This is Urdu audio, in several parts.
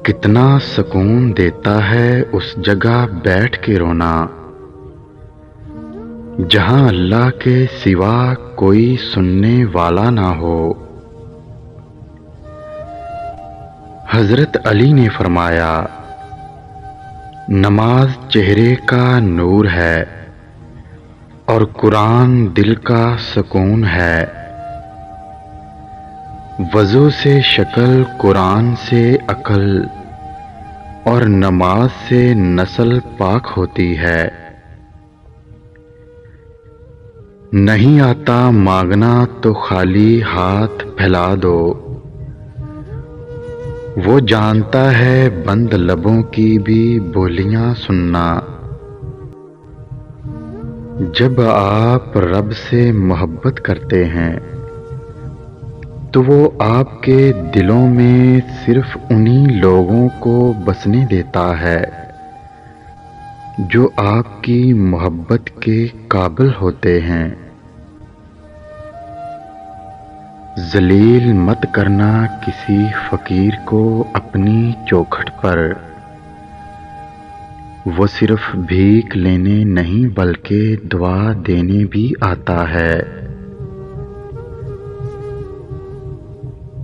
کتنا سکون دیتا ہے اس جگہ بیٹھ کے رونا جہاں اللہ کے سوا کوئی سننے والا نہ ہو۔ حضرت علی نے فرمایا، نماز چہرے کا نور ہے اور قرآن دل کا سکون ہے۔ وضو سے شکل، قرآن سے عقل اور نماز سے نسل پاک ہوتی ہے۔ نہیں آتا مانگنا تو خالی ہاتھ پھیلا دو، وہ جانتا ہے بند لبوں کی بھی بولیاں سننا۔ جب آپ رب سے محبت کرتے ہیں تو وہ آپ کے دلوں میں صرف انہی لوگوں کو بسنے دیتا ہے جو آپ کی محبت کے قابل ہوتے ہیں۔ ذلیل مت کرنا کسی فقیر کو اپنی چوکھٹ پر، وہ صرف بھیک لینے نہیں بلکہ دعا دینے بھی آتا ہے۔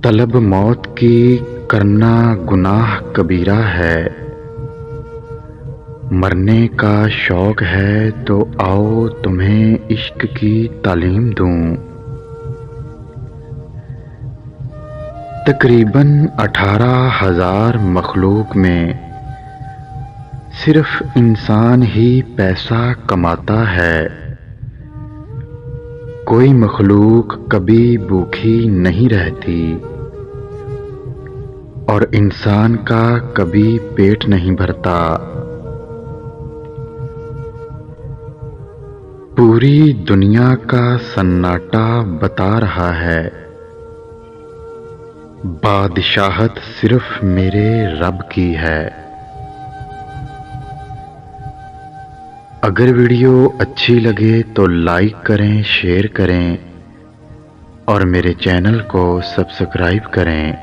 طلب موت کی کرنا گناہ کبیرہ ہے، مرنے کا شوق ہے تو آؤ تمہیں عشق کی تعلیم دوں۔ تقریباً 18,000 مخلوق میں صرف انسان ہی پیسہ کماتا ہے، کوئی مخلوق کبھی بھوکی نہیں رہتی اور انسان کا کبھی پیٹ نہیں بھرتا۔ پوری دنیا کا سناٹا بتا رہا ہے، بادشاہت صرف میرے رب کی ہے۔ اگر ویڈیو اچھی لگے تو لائک کریں، شیئر کریں اور میرے چینل کو سبسکرائب کریں۔